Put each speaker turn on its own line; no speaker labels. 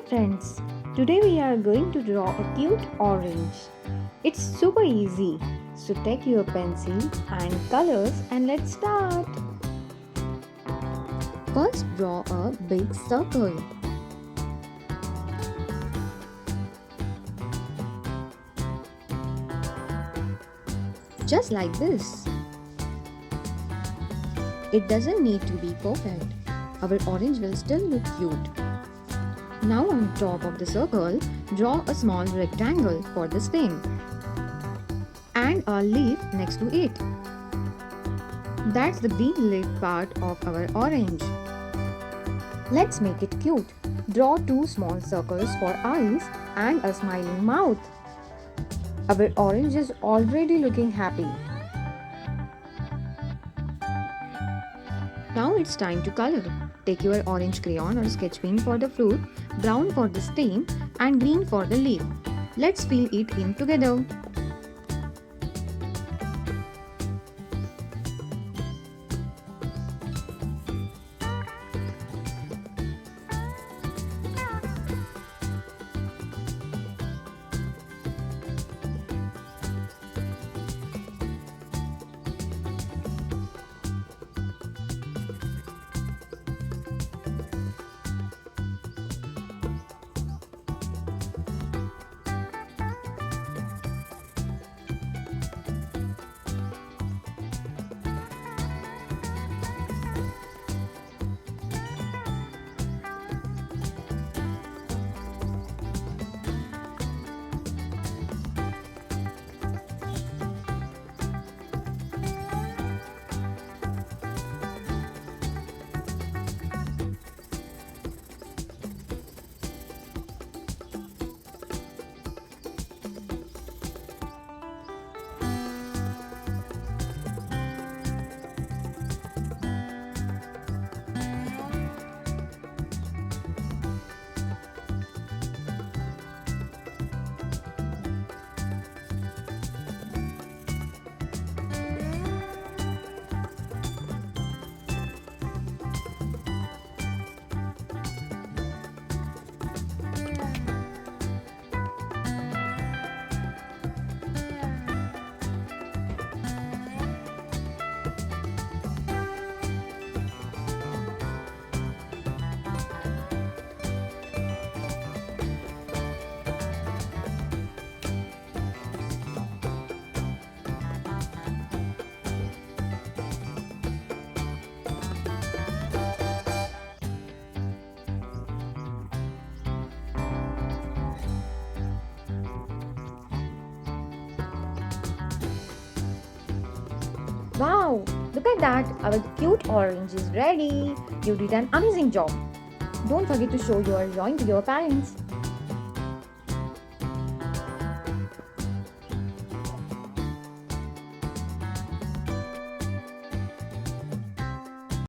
friends, today we are going to draw a cute orange. It's super easy. So take your pencil and colors and let's start. First draw a big circle. Just like this. It doesn't need to be perfect. Our orange will still look cute. Now on top of the circle, draw a small rectangle for the stem and a leaf next to it. That's the green leaf part of our orange. Let's make it cute. Draw two small circles for eyes and a smiling mouth. Our orange is already looking happy. Now it's time to color. Take your orange crayon or sketch pen for the fruit, brown for the stem and green for the leaf. Let's fill it in together. Wow, look at that, our cute orange is ready. You did an amazing job. Don't forget to show your drawing to your parents.